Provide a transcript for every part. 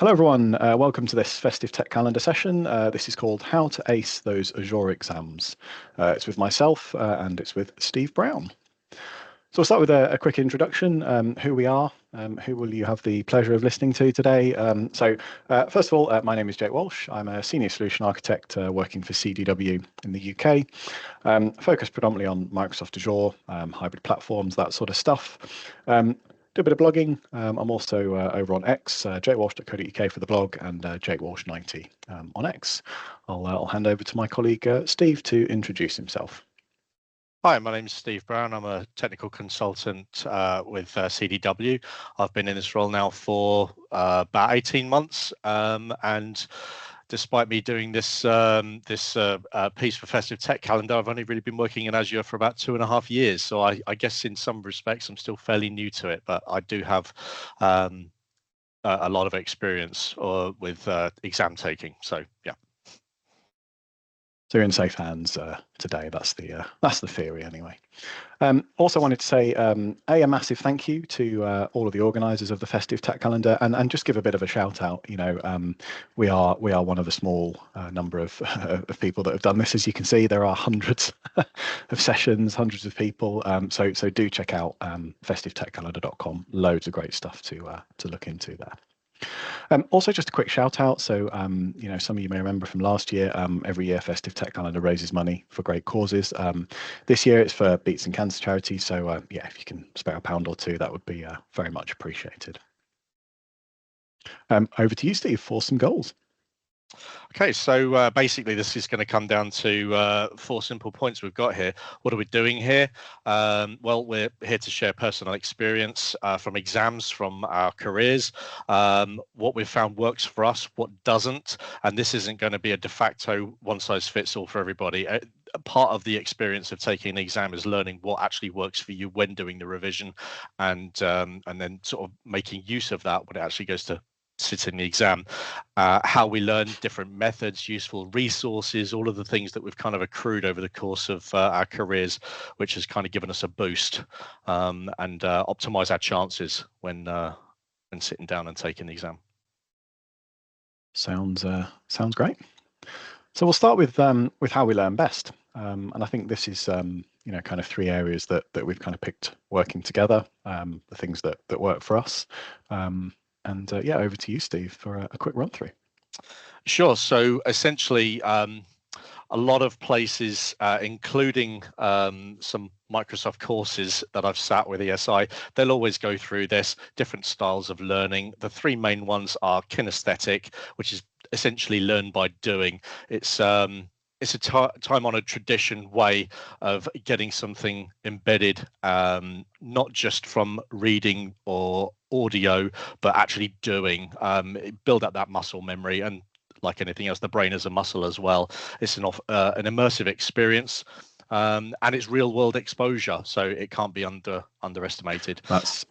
Hello everyone, welcome to this festive tech calendar session. This is called How to Ace Those Azure Exams. It's with myself and it's with Steve Brown. So we'll start with a quick introduction, who we are, who will you have the pleasure of listening to today. First of all, my name is Jake Walsh. I'm a Senior Solution Architect working for CDW in the UK, focused predominantly on Microsoft Azure, hybrid platforms, that sort of stuff. Do a bit of blogging. I'm also over on X, jakewalsh.co.uk for the blog, and jakewalsh90 on X. I'll hand over to my colleague Steve to introduce himself. Hi, my name is Steve Brown. I'm a technical consultant with CDW. I've been in this role now for about 18 months, and despite me doing this piece for Festive Tech Calendar, I've only really been working in Azure for about 2.5 years. So I guess in some respects I'm still fairly new to it, but I do have a lot of experience with exam taking. So yeah. So you're in safe hands today. That's the theory anyway. Also wanted to say a massive thank you to all of the organisers of the Festive Tech Calendar, and just give a bit of a shout out. You know, we are one of a small number of people that have done this. As you can see, there are hundreds of sessions, hundreds of people. So do check out festivetechcalendar.com. Loads of great stuff to look into there. Also, just a quick shout out. So, you know, some of you may remember from last year, every year Festive Tech Calendar raises money for great causes. This year it's for Beats and Cancer Charity. So, yeah, if you can spare £1 or £2, that would be very much appreciated. Over to you, Steve, for some goals. Okay, so basically this is going to come down to 4 simple points we've got here. What are we doing here? Well, we're here to share personal experience from exams, from our careers, what we've found works for us, what doesn't, and this isn't going to be a de facto one-size-fits-all for everybody. Part of the experience of taking an exam is learning what actually works for you when doing the revision, and then sort of making use of that when it actually goes to sit in the exam. How we learn, different methods, useful resources, all of the things that we've kind of accrued over the course of our careers, which has kind of given us a boost and optimize our chances when sitting down and taking the exam. Sounds great. So we'll start with how we learn best, and I think this is you know, kind of 3 areas that we've kind of picked working together, the things that work for us. Yeah, over to you, Steve, for a quick run through. Sure. So essentially, a lot of places, including some Microsoft courses that I've sat with ESI, they'll always go through this, different styles of learning. The 3 main ones are kinesthetic, which is essentially learn by doing. It's a time-honored tradition way of getting something embedded, not just from reading or audio, but actually doing. Build up that muscle memory, and like anything else, the brain is a muscle as well. It's an immersive experience, and it's real-world exposure, so it can't be underestimated. That's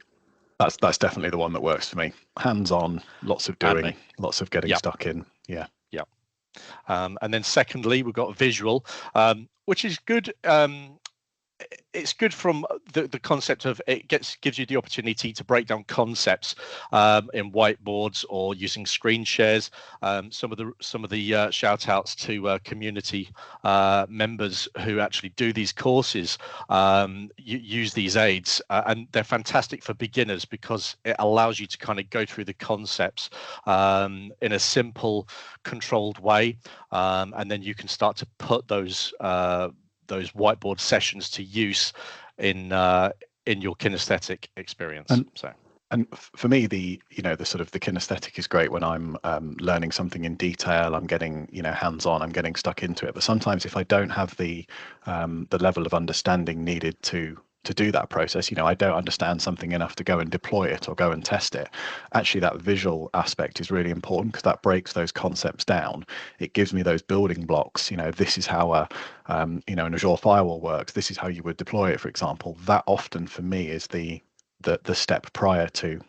definitely the one that works for me. Hands-on, lots of doing, lots of getting stuck in. Yeah. Yeah. And then secondly, we've got visual, which is good. It's good from the concept of gives you the opportunity to break down concepts in whiteboards or using screen shares. Some of the shout outs to community members who actually do these courses use these aids, and they're fantastic for beginners because it allows you to kind of go through the concepts in a simple, controlled way, and then you can start to put those whiteboard sessions to use in your kinesthetic experience. And for me, the sort of the kinesthetic is great when I'm learning something in detail. I'm getting, you know, hands-on. I'm getting stuck into it. But sometimes if I don't have the level of understanding needed to do that process, you know, I don't understand something enough to go and deploy it or go and test it. Actually, that visual aspect is really important because that breaks those concepts down. It gives me those building blocks. You know, this is how you know, an Azure firewall works. This is how you would deploy it, for example. That often for me is the step prior to you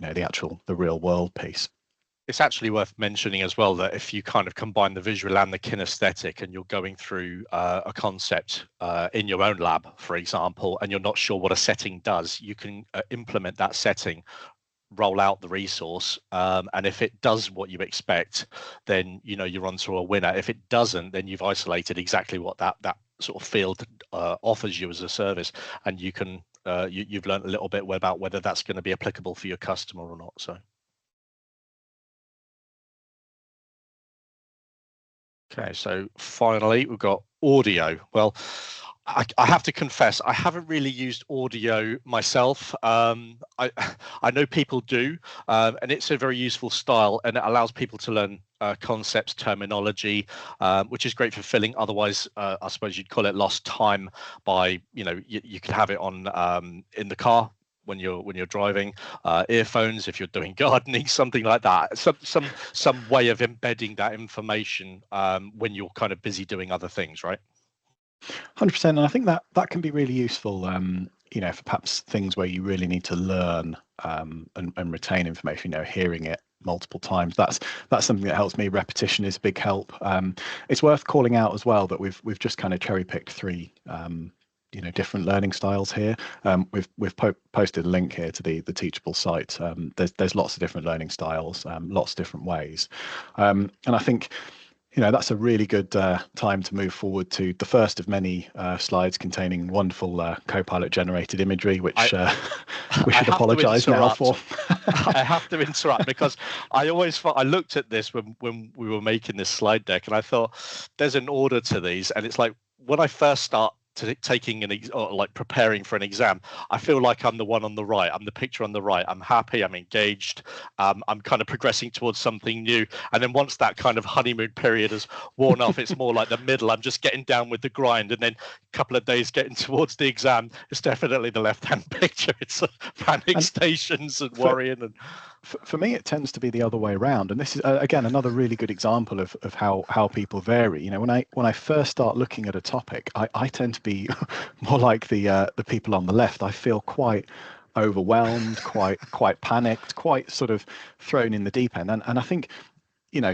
know, the real world piece. It's actually worth mentioning as well that if you kind of combine the visual and the kinesthetic, and you're going through a concept in your own lab, for example, and you're not sure what a setting does, you can implement that setting roll out the resource, and if it does what you expect, then you're onto a winner. If it doesn't, then you've isolated exactly what that sort of field offers you as a service, and you've learned a little bit about whether that's going to be applicable for your customer or not. So. Okay, so finally we've got audio. Well, I have to confess, I haven't really used audio myself. I know people do, and it's a very useful style, and it allows people to learn concepts, terminology, which is great for filling. Otherwise, I suppose you'd call it lost time by, you could have it on in the car when you're driving, earphones if you're doing gardening, something like that. Some way of embedding that information when you're kind of busy doing other things, right? 100%, and I think that can be really useful, for perhaps things where you really need to learn and retain information. Hearing it multiple times, that's something that helps me. Repetition is a big help. It's worth calling out as well that we've just kind of cherry picked three different learning styles here. We've posted a link here to the Teachable site. There's lots of different learning styles, lots of different ways, and I think that's a really good time to move forward to the first of many slides containing wonderful Copilot generated imagery, which we should apologise now for. I have to interrupt because I always thought, I looked at this when we were making this slide deck, and I thought there's an order to these, and it's like when I first start taking or like preparing for an exam, I feel like I'm the one on the right. I'm the picture on the right. I'm happy. I'm engaged. I'm kind of progressing towards something new. And then once that kind of honeymoon period has worn off, it's more like the middle. I'm just getting down with the grind. And then a couple of days getting towards the exam, it's definitely the left-hand picture. It's panic stations and worrying. And for me, it tends to be the other way around. And this is again another really good example of how people vary. When I first start looking at a topic, I tend to be more like the people on the left. I feel quite overwhelmed, quite panicked, quite sort of thrown in the deep end. And I think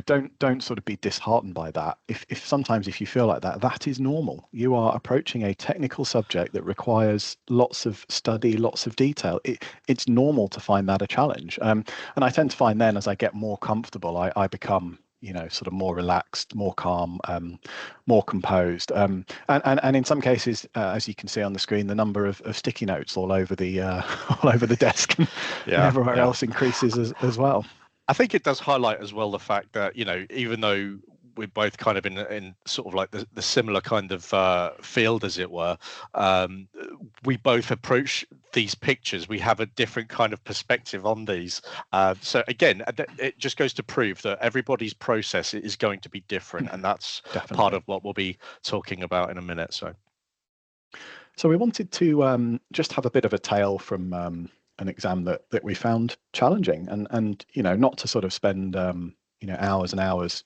don't sort of be disheartened by that. If sometimes if you feel like that, that is normal. You are approaching a technical subject that requires lots of study, lots of detail. It's normal to find that a challenge. And I tend to find then as I get more comfortable, I become sort of more relaxed, more calm, more composed, and in some cases, as you can see on the screen, the number of sticky notes all over the all over the desk and everywhere else increases as well. I think it does highlight as well the fact that, even though we're both kind of in sort of like the similar kind of field, as it were, we both approach these pictures. We have a different kind of perspective on these. So again, it just goes to prove that everybody's process is going to be different. And that's Definitely part of what we'll be talking about in a minute. So we wanted to just have a bit of a tale from an exam that we found challenging, and not to sort of spend hours and hours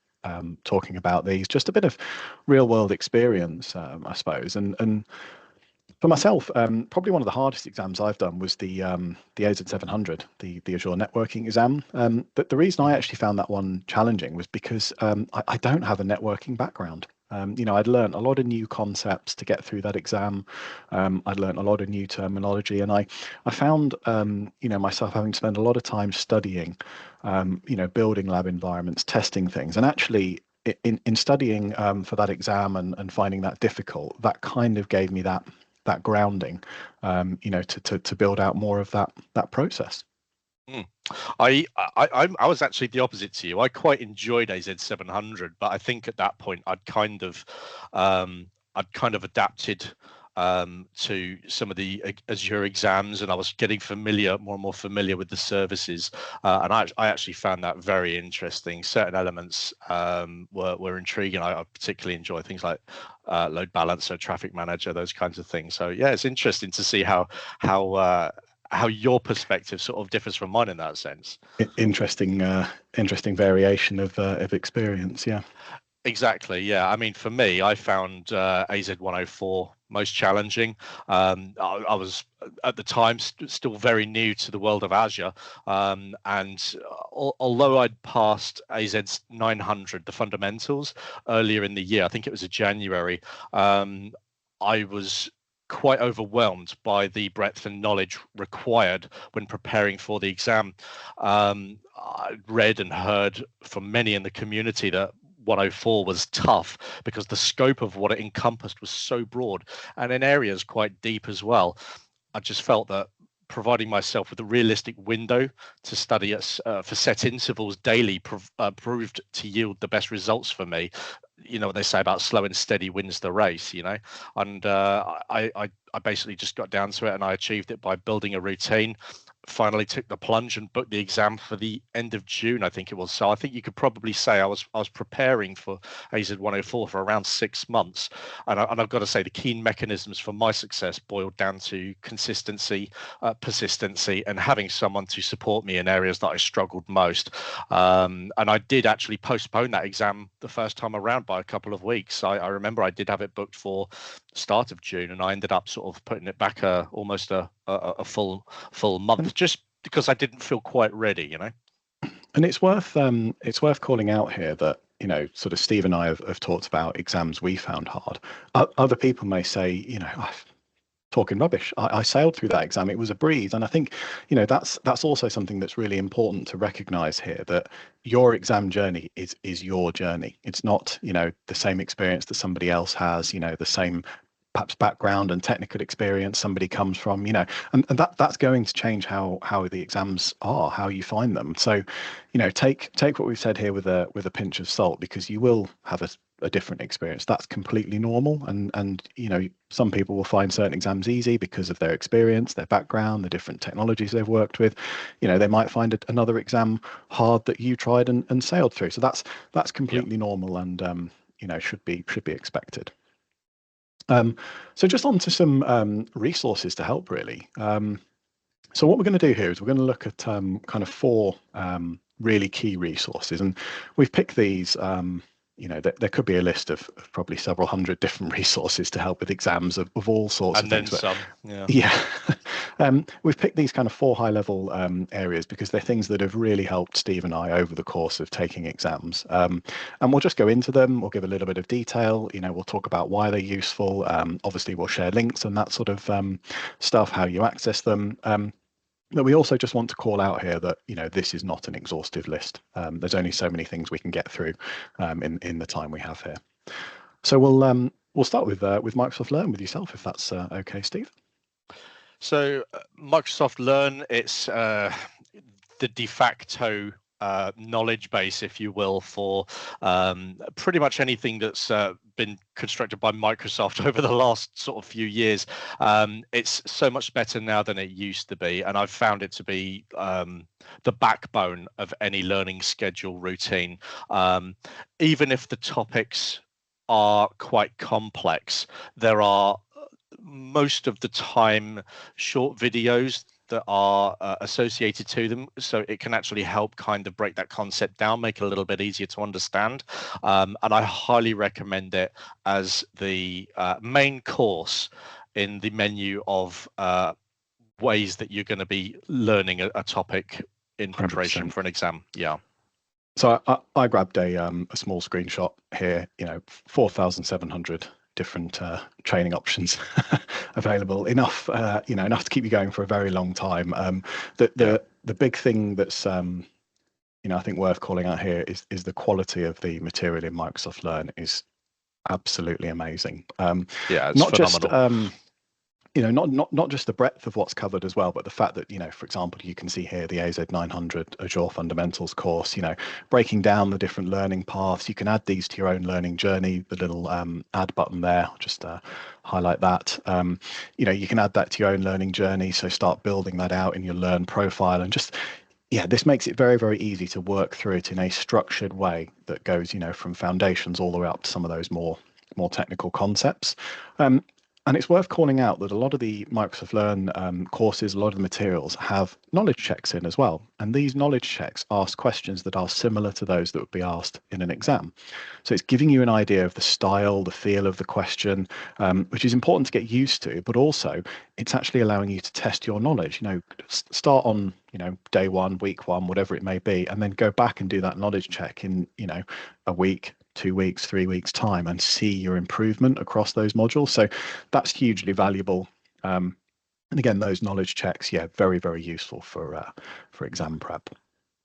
talking about these, just a bit of real world experience, I suppose. And for myself, probably one of the hardest exams I've done was the AZ700, the Azure networking exam. But the reason I actually found that one challenging was because I don't have a networking background. I'd learned a lot of new concepts to get through that exam. I'd learned a lot of new terminology, and I found myself having to spend a lot of time studying, building lab environments, testing things, and actually in studying for that exam and finding that difficult, that kind of gave me that grounding, to build out more of that process. I was actually the opposite to you. I quite enjoyed AZ700, but I think at that point I'd kind of adapted to some of the Azure exams, and I was getting more and more familiar with the services, and I actually found that very interesting. Certain elements were intriguing. I particularly enjoy things like load balancer, traffic manager, those kinds of things. So yeah, it's interesting to see how your perspective sort of differs from mine in that sense. Interesting variation of experience. Yeah. Exactly. Yeah. I mean, for me, I found AZ104 most challenging. I was at the time still very new to the world of Azure, and although I'd passed AZ900, the fundamentals, earlier in the year, I think it was in January, I was quite overwhelmed by the breadth and knowledge required when preparing for the exam. I read and heard from many in the community that 104 was tough because the scope of what it encompassed was so broad and in areas quite deep as well. I just felt that providing myself with a realistic window to study for set intervals daily proved to yield the best results for me. You know what they say about slow and steady wins the race, you know, and I basically just got down to it and I achieved it by building a routine. Finally took the plunge and booked the exam for the end of June, I think it was. So I think you could probably say I was preparing for AZ 104 for around 6 months, and I've got to say the key mechanisms for my success boiled down to consistency, persistency, and having someone to support me in areas that I struggled most. And I did actually postpone that exam the first time around by a couple of weeks. I remember I did have it booked for the start of June, and I ended up sort of putting it back almost a full month, just because I didn't feel quite ready, you know. And it's worth calling out here that, you know, sort of Steve and I have talked about exams we found hard. Other people may say, you know, talking rubbish. I sailed through that exam. It was a breeze. And I think, you know, that's also something that's really important to recognize here, that your exam journey is your journey. It's not, you know, the same experience that somebody else has, you know, the same perhaps background and technical experience somebody comes from, you know, and that's going to change how the exams are, how you find them. So, you know, take what we've said here with a pinch of salt, because you will have a different experience. That's completely normal. And you know, some people will find certain exams easy because of their experience, their background, the different technologies they've worked with. You know, they might find another exam hard that you tried and sailed through. So that's completely normal, and you know, should be expected. So just on to some resources to help, really. So what we're going to do here is we're going to look at kind of four really key resources, and we've picked these. You know, there could be a list of probably several hundred different resources to help with exams of all sorts And of then things. some, yeah. Yeah, we've picked these kind of four high-level areas because they're things that have really helped Steve and I over the course of taking exams. And we'll just go into them. We'll give a little bit of detail. You know, we'll talk about why they're useful. Obviously, we'll share links and that sort of stuff, how you access them. But we also just want to call out here that, you know, this is not an exhaustive list. There's only so many things we can get through in the time we have here. So we'll start with Microsoft Learn with yourself, if that's okay, Steve. So Microsoft Learn, it's the de facto knowledge base, if you will, for pretty much anything that's been constructed by Microsoft over the last sort of few years. It's so much better now than it used to be, and I've found it to be the backbone of any learning schedule routine. Even if the topics are quite complex, there are most of the time short videos that are associated to them, so it can actually help kind of break that concept down, make it a little bit easier to understand. And I highly recommend it as the main course in the menu of ways that you're going to be learning a topic in preparation 100%. for an exam. Yeah. So I grabbed a small screenshot here. You know, 4,700 different training options available. Enough, you know, enough to keep you going for a very long time. The big thing that's you know, I think worth calling out here is the quality of the material in Microsoft Learn is absolutely amazing. Yeah, it's Not phenomenal. just you know, not just the breadth of what's covered as well, but the fact that, you know, for example, you can see here the AZ900 Azure Fundamentals course, you know, breaking down the different learning paths. You can add these to your own learning journey, the little add button there, I'll just highlight that. You know, you can add that to your own learning journey. So start building that out in your Learn profile, and just, yeah, this makes it very, very easy to work through it in a structured way that goes, you know, from foundations all the way up to some of those more technical concepts. And it's worth calling out that a lot of the Microsoft Learn courses, a lot of the materials have knowledge checks in as well. And these knowledge checks ask questions that are similar to those that would be asked in an exam. So it's giving you an idea of the style, the feel of the question, which is important to get used to, but also it's actually allowing you to test your knowledge. You know, start on, you know, day one, week one, whatever it may be, and then go back and do that knowledge check in, you know, a week, 2 weeks, 3 weeks time and see your improvement across those modules. So that's hugely valuable. And again, those knowledge checks, yeah, very, very useful for exam prep.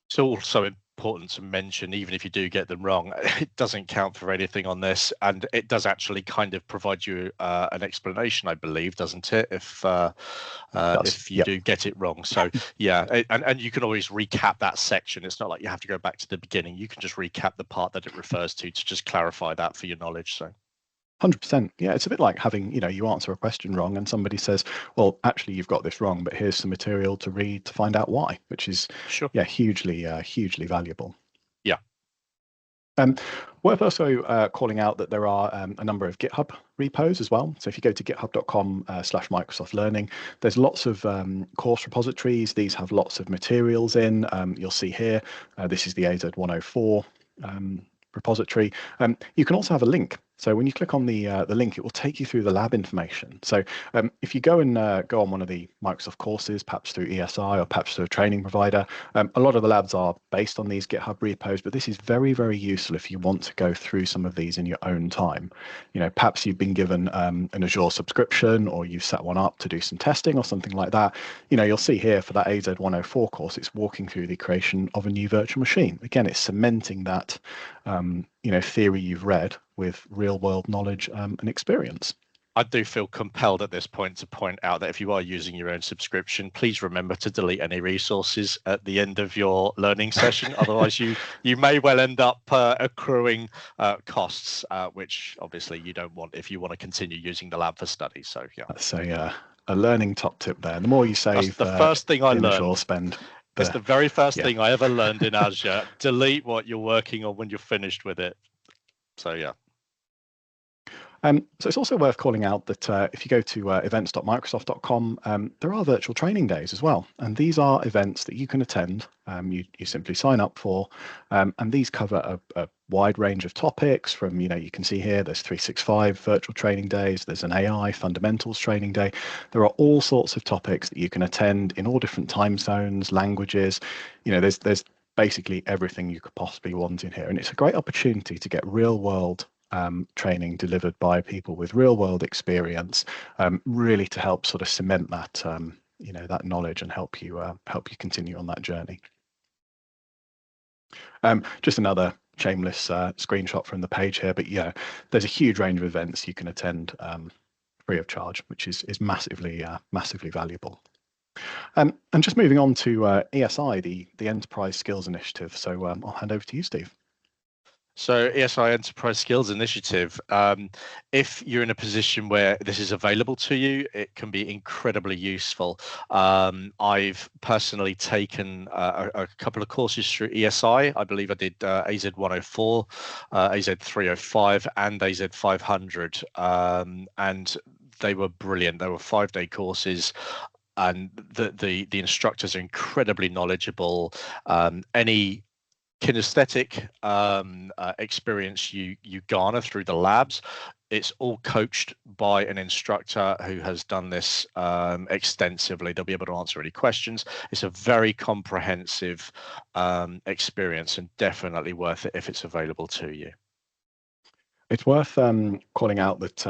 It's also important to mention, even if you do get them wrong, it doesn't count for anything on this, and it does actually kind of provide you an explanation, I believe, doesn't it? If you Yep. do get it wrong. So yeah, and you can always recap that section. It's not like you have to go back to the beginning. You can just recap the part that it refers to just clarify that for your knowledge. So 100%. Yeah, it's a bit like having, you answer a question wrong and somebody says, well, actually, you've got this wrong, but here's some material to read to find out why, which is, sure. yeah, hugely valuable. Yeah. Worth also calling out that there are a number of GitHub repos as well. So if you go to github.com/Microsoft Learning, there's lots of course repositories. These have lots of materials in. You'll see here, this is the AZ104 repository. You can also have a link. So when you click on the link, it will take you through the lab information. So if you go on one of the Microsoft courses, perhaps through ESI or perhaps through a training provider, a lot of the labs are based on these GitHub repos, but this is very, very useful if you want to go through some of these in your own time. Perhaps you've been given an Azure subscription, or you've set one up to do some testing or something like that. You'll see here for that AZ104 course, it's walking through the creation of a new virtual machine. Again, it's cementing that theory you've read with real world knowledge and experience. I do feel compelled at this point to point out that if you are using your own subscription, please remember to delete any resources at the end of your learning session. Otherwise, you may well end up accruing costs, which obviously you don't want if you want to continue using the lab for study. So yeah, that's a learning top tip there. The more you save, that's the first thing I learned. Azure spend. It's the very first thing I ever learned in Azure. Delete what you're working on when you're finished with it. So yeah. So it's also worth calling out that if you go to events.microsoft.com, there are virtual training days as well. And these are events that you can attend. You simply sign up for, and these cover a wide range of topics from, you can see here, there's 365 virtual training days, there's an AI fundamentals training day. There are all sorts of topics that you can attend in all different time zones, languages. There's basically everything you could possibly want in here. And it's a great opportunity to get real world training delivered by people with real world experience, really to help sort of cement that that knowledge and help you continue on that journey. Just another shameless screenshot from the page here, but there's a huge range of events you can attend free of charge, which is massively valuable. And just moving on to ESI, the Enterprise Skills Initiative. So I'll hand over to you, Steve. So ESI Enterprise Skills Initiative, if you're in a position where this is available to you, it can be incredibly useful. I've personally taken a couple of courses through ESI. I believe I did AZ104, AZ305 and AZ500, and they were brilliant. They were 5-day courses. And the instructors are incredibly knowledgeable. Any kinesthetic experience you garner through the labs, it's all coached by an instructor who has done this extensively. They'll be able to answer any questions. It's a very comprehensive experience, and definitely worth it if it's available to you. It's worth calling out that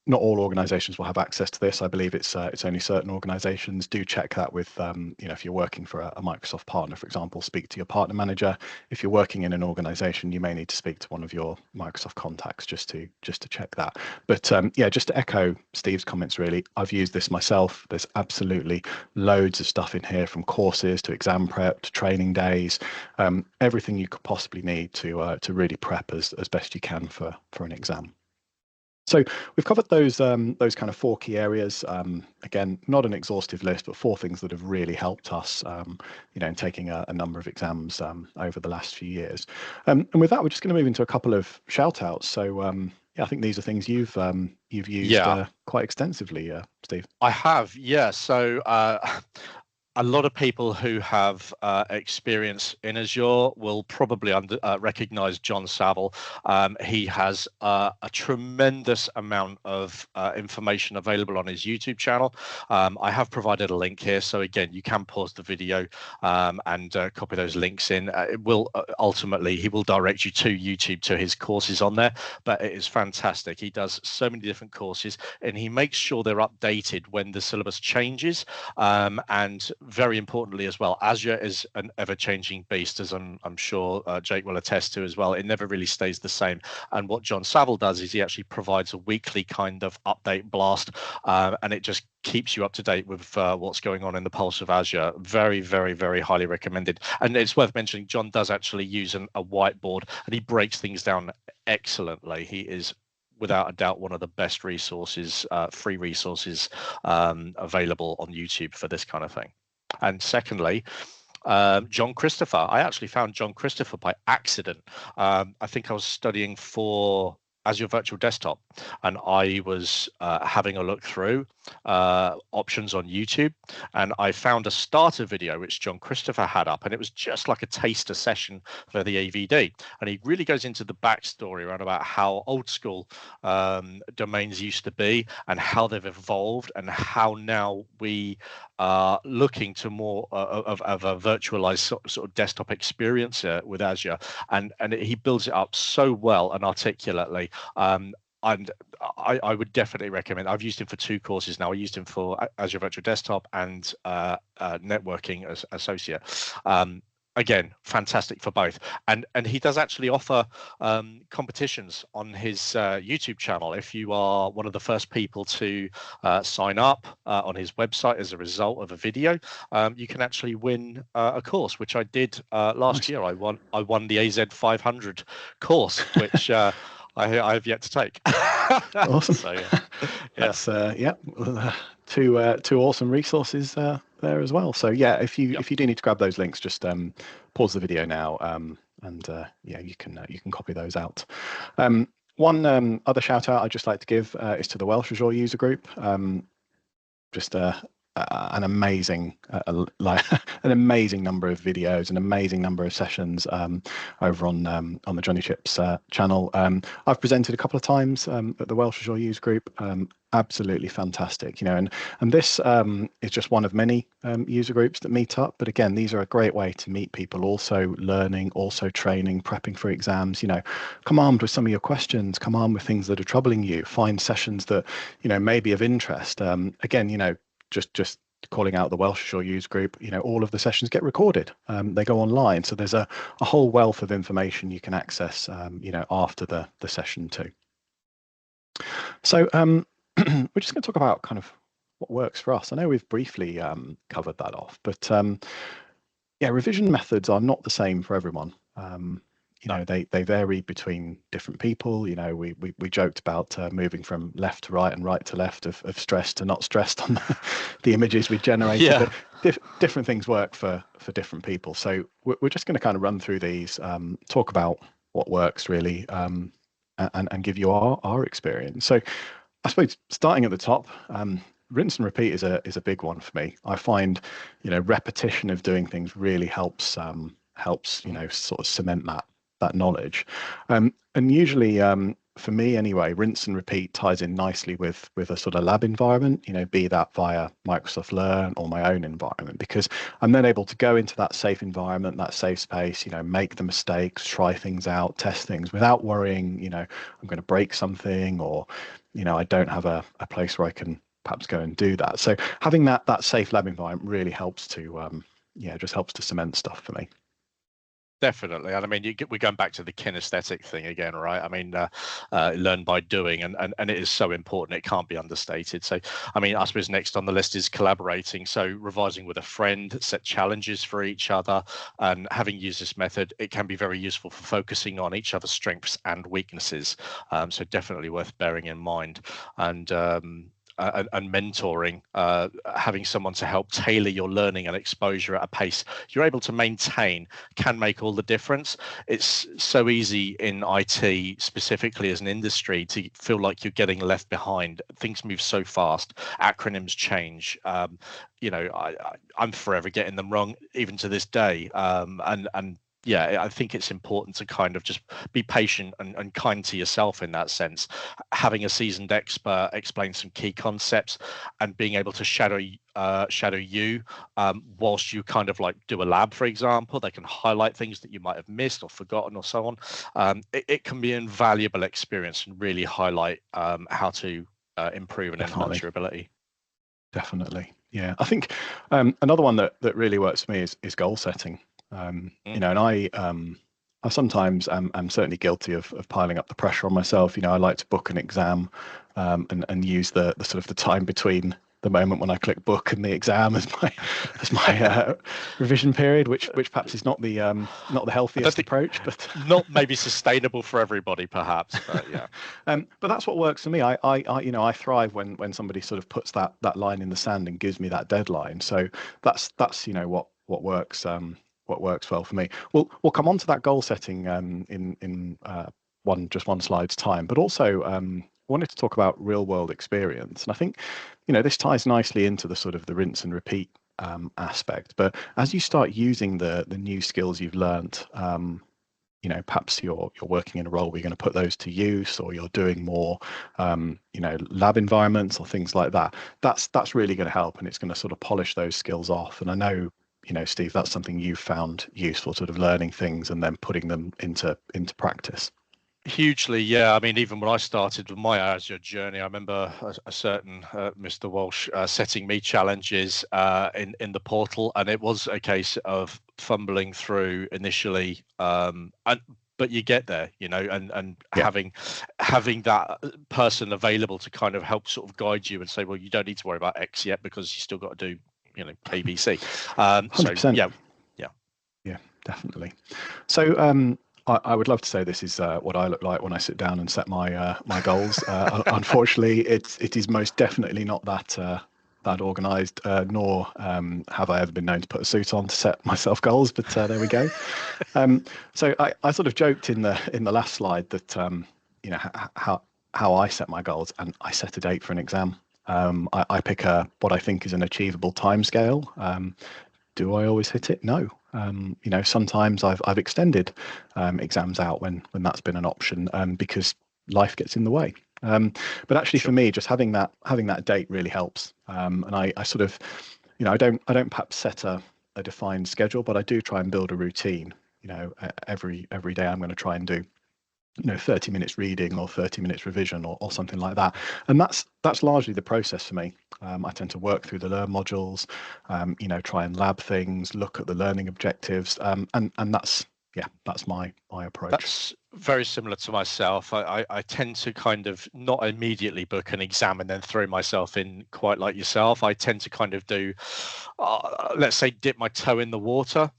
not all organizations will have access to this. I believe it's only certain organizations. Do check that with, if you're working for a Microsoft partner, for example, speak to your partner manager. If you're working in an organization, you may need to speak to one of your Microsoft contacts just to check that. But just to echo Steve's comments, really, I've used this myself. There's absolutely loads of stuff in here, from courses to exam prep to training days, everything you could possibly need to really prep as best you can for an exam. So we've covered those kind of 4 key areas. Again, not an exhaustive list, but 4 things that have really helped us, in taking a number of exams over the last few years. And with that, we're just going to move into a couple of shout outs. So I think these are things you've used quite extensively, Steve. I have, yeah. So a lot of people who have experience in Azure will probably recognize John Saville. He has a tremendous amount of information available on his YouTube channel. I have provided a link here, so again, you can pause the video and copy those links in. It will ultimately, he will direct you to YouTube, to his courses on there, but it is fantastic. He does so many different courses, and he makes sure they're updated when the syllabus changes. And very importantly as well, Azure is an ever-changing beast, as I'm sure Jake will attest to as well. It never really stays the same. And what John Saville does is he actually provides a weekly kind of update blast, and it just keeps you up to date with what's going on in the pulse of Azure. Very, very, very highly recommended. And it's worth mentioning, John does actually use a whiteboard, and he breaks things down excellently. He is without a doubt one of the best resources, free resources available on YouTube for this kind of thing. And secondly, John Christopher. I actually found John Christopher by accident. I think I was studying for Azure Virtual Desktop, and I was having a look through options on YouTube, and I found a starter video which John Christopher had up, and it was just like a taster session for the AVD, and he really goes into the backstory around about how old school domains used to be and how they've evolved, and how now we are looking to more of a virtualized sort of desktop experience with Azure, and he builds it up so well and articulately. And I would definitely recommend. I've used him for 2 courses now. I used him for Azure Virtual Desktop and Networking as Associate. Again, fantastic for both. And he does actually offer competitions on his YouTube channel. If you are one of the first people to sign up on his website as a result of a video, you can actually win a course, which I did last year. I won the AZ 500 course, which I have yet to take. Awesome. So, yeah. That's two awesome resources there as well. So yeah, if you do need to grab those links, just pause the video now, and yeah, you can copy those out. One other shout out I'd just like to give is to the Welsh Azure user group. Just an amazing an amazing number of videos, an amazing number of sessions over on the Johnny Chips channel. I've presented a couple of times at the Welsh Azure user group. Absolutely fantastic, you know, and this is just one of many user groups that meet up. But again, these are a great way to meet people, also learning, also training, prepping for exams. You know, come armed with some of your questions, come armed with things that are troubling you, find sessions that, you know, may be of interest. Again, you know, just calling out the Welsh Azure user group, you know, all of the sessions get recorded. They go online, so there's a whole wealth of information you can access, you know, after the session too. So we're just going to talk about kind of what works for us. I know we've briefly covered that off, but yeah, revision methods are not the same for everyone. You know, they vary between different people. You know, we joked about moving from left to right and right to left, of stressed to not stressed on the images we generated. Yeah. But different things work for different people. So we're just going to kind of run through these, talk about what works really, and give you our experience. So I suppose starting at the top, rinse and repeat is a big one for me. I find, you know, repetition of doing things really helps, you know, sort of cement that knowledge. And usually, for me anyway, rinse and repeat ties in nicely with a sort of lab environment, you know, be that via Microsoft Learn or my own environment, because I'm then able to go into that safe environment, that safe space, you know, make the mistakes, try things out, test things without worrying, you know, I'm going to break something, or, you know, I don't have a place where I can perhaps go and do that. So having that safe lab environment really helps to, yeah, just helps to cement stuff for me. Definitely. And I mean, we're going back to the kinesthetic thing again, right? I mean, learn by doing, and it is so important. It can't be understated. So, I mean, I suppose next on the list is collaborating. So revising with a friend, set challenges for each other, and having used this method, it can be very useful for focusing on each other's strengths and weaknesses. So definitely worth bearing in mind. And and mentoring, having someone to help tailor your learning and exposure at a pace you're able to maintain can make all the difference. It's so easy in IT, specifically as an industry, to feel like you're getting left behind. Things move so fast, acronyms change. I'm forever getting them wrong, even to this day. And yeah, I think it's important to kind of just be patient and kind to yourself in that sense. Having a seasoned expert explain some key concepts and being able to shadow you whilst you kind of like do a lab, for example, they can highlight things that you might have missed or forgotten or so on. It can be an invaluable experience and really highlight how to improve and enhance your ability. Definitely. Yeah. I think another one that really works for me is goal setting. And I sometimes am certainly guilty of piling up the pressure on myself. I like to book an exam and use the sort of the time between the moment when I click book and the exam as my revision period, which perhaps is not the healthiest approach, but not maybe sustainable for everybody, perhaps. But yeah. But that's what works for me. I thrive when somebody sort of puts that line in the sand and gives me that deadline. So that's what works well for me. We'll come on to that goal setting in one slide's time, but also wanted to talk about real world experience. And I think this ties nicely into the sort of the rinse and repeat aspect. But as you start using the new skills you've learned, perhaps you're working in a role where you're going to put those to use, or you're doing more lab environments or things like that. That's really going to help, and it's going to sort of polish those skills off. And I know, Steve, that's something you've found useful, sort of learning things and then putting them into practice. Hugely, yeah. I mean, even when I started with my Azure journey, I remember a certain Mr. Walsh setting me challenges in the portal, and it was a case of fumbling through initially, but you get there, and having that person available to kind of help sort of guide you and say, well, you don't need to worry about X yet because you still got to do, ABC. 100%. So yeah, definitely. So I would love to say this is what I look like when I sit down and set my goals. Unfortunately, it is most definitely not that organized, nor have I ever been known to put a suit on to set myself goals. But there we go. So I sort of joked in the last slide that how I set my goals, and I set a date for an exam. I pick what I think is an achievable timescale. Do I always hit it? No. Sometimes I've extended exams out when that's been an option because life gets in the way. But actually, for me, just having that date really helps. And I sort of, I don't perhaps set a defined schedule, but I do try and build a routine. Every day I'm going to try and do 30 minutes reading or 30 minutes revision or something like that. And that's largely the process for me. I tend to work through the learn modules, try and lab things, look at the learning objectives, and that's my approach. That's very similar to myself. I tend to kind of not immediately book an exam and then throw myself in quite like yourself. I tend to kind of do, let's say, dip my toe in the water,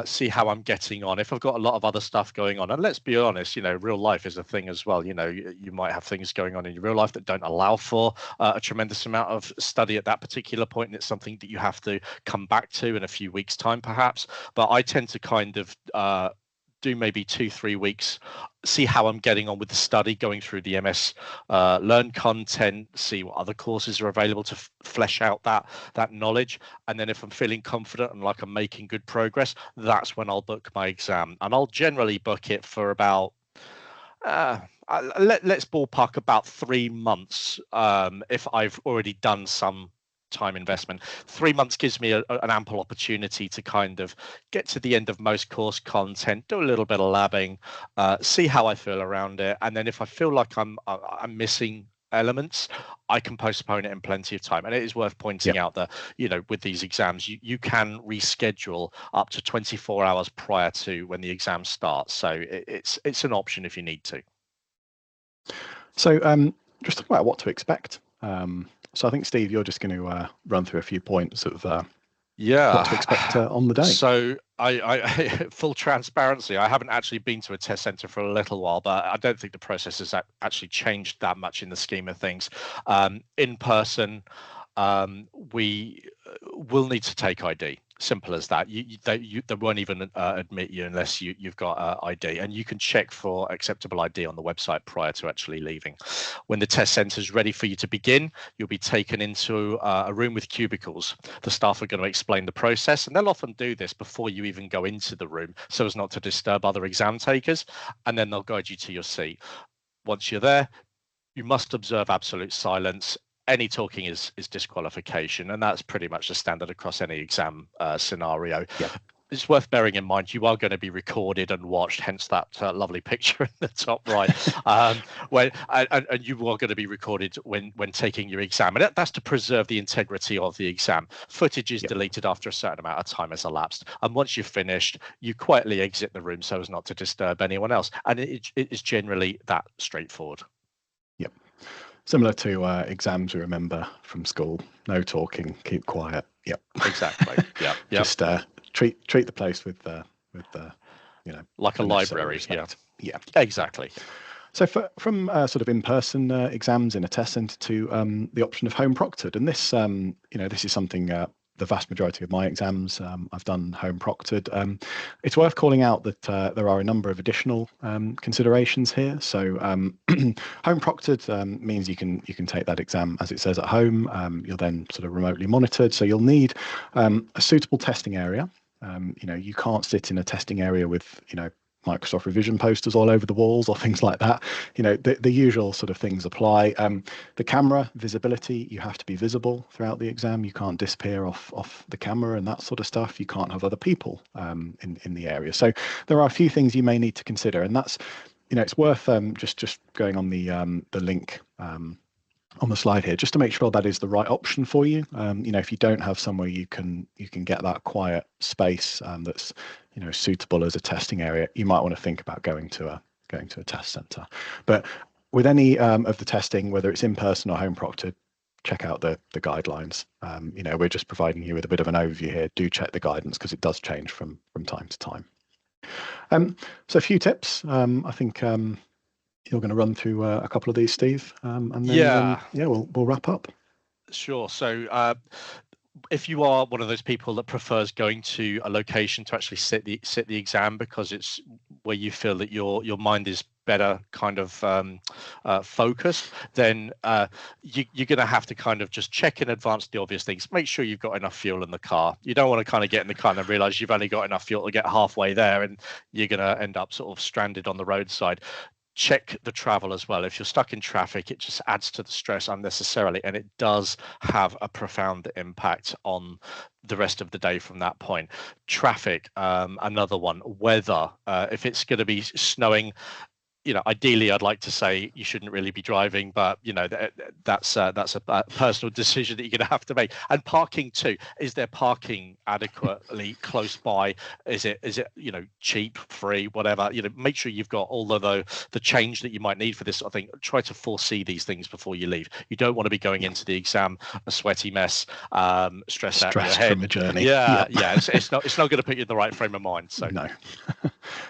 see how I'm getting on. If I've got a lot of other stuff going on, and let's be honest, real life is a thing as well. You might have things going on in your real life that don't allow for a tremendous amount of study at that particular point, and it's something that you have to come back to in a few weeks' time, perhaps. But I tend to kind of do maybe 2-3 weeks, see how I'm getting on with the study, going through the MS Learn content, see what other courses are available to flesh out that knowledge. And then if I'm feeling confident and like I'm making good progress, that's when I'll book my exam. And I'll generally book it for about let's ballpark about 3 months if I've already done some time investment. 3 months gives me an ample opportunity to kind of get to the end of most course content, do a little bit of labbing, see how I feel around it, and then if I feel like I'm missing elements, I can postpone it in plenty of time. And it is worth pointing out that with these exams, you can reschedule up to 24 hours prior to when the exam starts, so it's an option if you need to. So just talk about what to expect. So I think, Steve, you're just going to run through a few points of what to expect on the day. So I full transparency, I haven't actually been to a test center for a little while, but I don't think the process has actually changed that much in the scheme of things. In person, we will need to take ID. Simple as that. They won't even admit you unless you've got ID, and you can check for acceptable ID on the website prior to actually leaving. When the test center is ready for you to begin, you'll be taken into a room with cubicles. The staff are going to explain the process, and they'll often do this before you even go into the room so as not to disturb other exam takers, and then they'll guide you to your seat. Once you're there, you must observe absolute silence. Any talking is disqualification, and that's pretty much the standard across any exam scenario. Yeah. It's worth bearing in mind you are going to be recorded and watched, hence that lovely picture in the top right. And you are going to be recorded when taking your exam, and that's to preserve the integrity of the exam. Footage is deleted after a certain amount of time has elapsed, and once you've finished, you quietly exit the room so as not to disturb anyone else, and it is generally that straightforward. Yep. Similar to exams we remember from school. No talking, keep quiet. Yep. Exactly. Yeah. Just treat the place with like a library. Respect. Yeah. Exactly. So from sort of in-person exams in a test centre to the option of home proctored, and this this is something the vast majority of my exams I've done home proctored. It's worth calling out that there are a number of additional considerations here. So home proctored means you can take that exam as it says at home. You're then sort of remotely monitored. So you'll need a suitable testing area. You can't sit in a testing area with Microsoft Revision posters all over the walls or things like that. The usual sort of things apply. The camera visibility, you have to be visible throughout the exam. You can't disappear off the camera and that sort of stuff. You can't have other people in the area. So there are a few things you may need to consider, and that's it's worth just going on the link on the slide here, just to make sure that is the right option for you. If you don't have somewhere you can get that quiet space that's suitable as a testing area, you might want to think about going to a test center. But with any of the testing, whether it's in person or home proctored, check out the guidelines. We're just providing you with a bit of an overview here. Do check the guidance because it does change from time to time. So a few tips. I think you're going to run through a couple of these, Steve, and then we'll wrap up. Sure. So if you are one of those people that prefers going to a location to actually sit the exam because it's where you feel that your mind is better kind of focused, then you're going to have to kind of just check in advance the obvious things. Make sure you've got enough fuel in the car. You don't want to kind of get in the car and realize you've only got enough fuel to get halfway there and you're going to end up sort of stranded on the roadside. Check the travel as well. If you're stuck in traffic, it just adds to the stress unnecessarily, and it does have a profound impact on the rest of the day from that point. Traffic, another one. Weather, if it's going to be snowing, ideally I'd like to say you shouldn't really be driving, but that's a personal decision that you're going to have to make. And parking too. Is there parking adequately close by? Is it cheap, free, whatever? Make sure you've got all of the change that you might need for this sort of thing. Try to foresee these things before you leave. You don't want to be going into the exam a sweaty mess, stressed out in your head from a journey. Yeah. It's not going to put you in the right frame of mind. So no.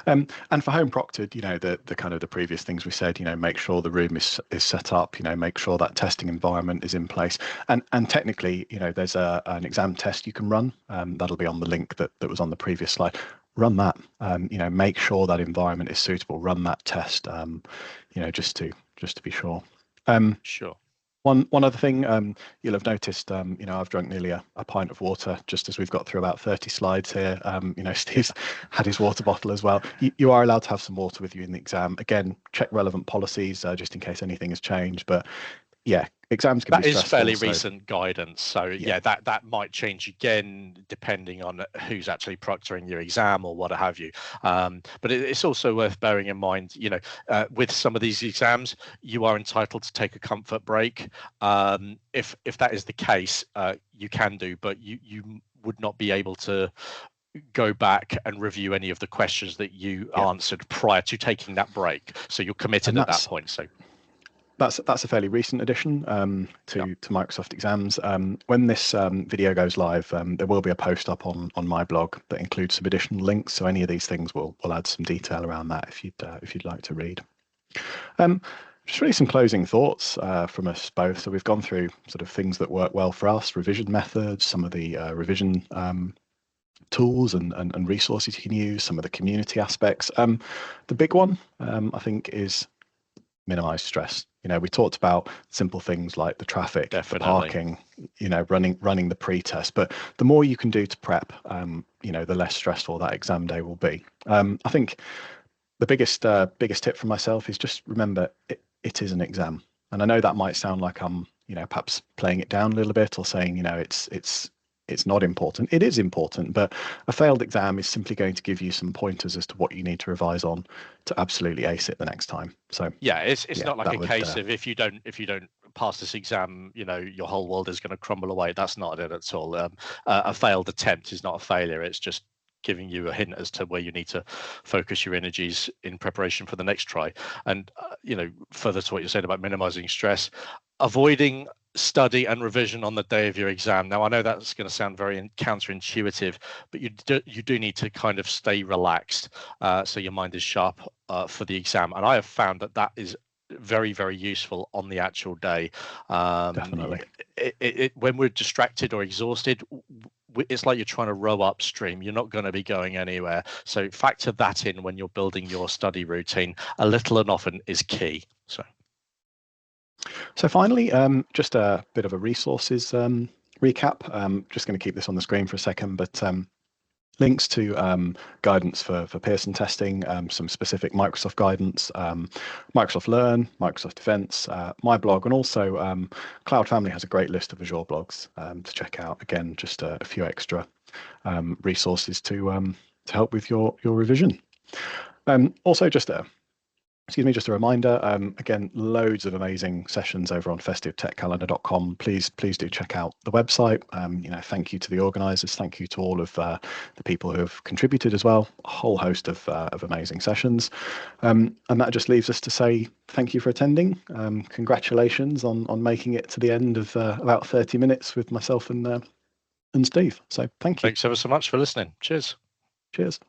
And for home proctored, the kind of the previous things we said, make sure the room is set up, make sure that testing environment is in place. And technically, there's an exam test you can run. That'll be on the link that was on the previous slide. Run that. Make sure that environment is suitable. Run that test. Just to be sure. Sure. One other thing you'll have noticed, I've drunk nearly a pint of water just as we've got through about 30 slides here. Steve's had his water bottle as well. You are allowed to have some water with you in the exam. Again, check relevant policies just in case anything has changed. But yeah, exams can be stressful. That is fairly recent guidance. So that might change again depending on who's actually proctoring your exam or what have you. But it's also worth bearing in mind, with some of these exams, you are entitled to take a comfort break. If that is the case, you can do, but you would not be able to go back and review any of the questions that you answered prior to taking that break. So you're committed at that point. So that's a fairly recent addition Yeah, to Microsoft Exams. When this video goes live, there will be a post up on my blog that includes some additional links. So any of these things will add some detail around that if you'd like to read. Just really some closing thoughts from us both. So we've gone through sort of things that work well for us, revision methods, some of the revision tools and resources you can use, some of the community aspects. The big one, I think, is minimize stress. We talked about simple things like the traffic, definitely. the parking, running the pre-test, but the more you can do to prep, the less stressful that exam day will be. I think the biggest tip from myself is just remember it is an exam. And I know that might sound like I'm, perhaps playing it down a little bit or saying, it's not important. It is important, but a failed exam is simply going to give you some pointers as to what you need to revise on to absolutely ace it the next time. So yeah, it's not like a case of if you don't pass this exam, your whole world is going to crumble away. That's not it at all. A failed attempt is not a failure. It's just giving you a hint as to where you need to focus your energies in preparation for the next try. And further to what you said about minimizing stress, avoiding study and revision on the day of your exam. Now, I know that's going to sound very counterintuitive, but you do need to kind of stay relaxed so your mind is sharp for the exam. And I have found that is very, very useful on the actual day. Definitely. When we're distracted or exhausted, it's like you're trying to row upstream. You're not going to be going anywhere. So factor that in when you're building your study routine. A little and often is key. So finally, just a bit of a resources recap. Just going to keep this on the screen for a second, but links to guidance for Pearson testing, some specific Microsoft guidance, Microsoft Learn, Microsoft Events, my blog, and also Cloud Family has a great list of Azure blogs to check out. Again, just a few extra resources to help with your revision. Also, just a reminder, again, loads of amazing sessions over on festivetechcalendar.com. Please do check out the website. Thank you to the organisers. Thank you to all of the people who have contributed as well. A whole host of amazing sessions. And that just leaves us to say thank you for attending. Congratulations on making it to the end of about 30 minutes with myself and Steve. So thank you. Thanks ever so much for listening. Cheers. Cheers.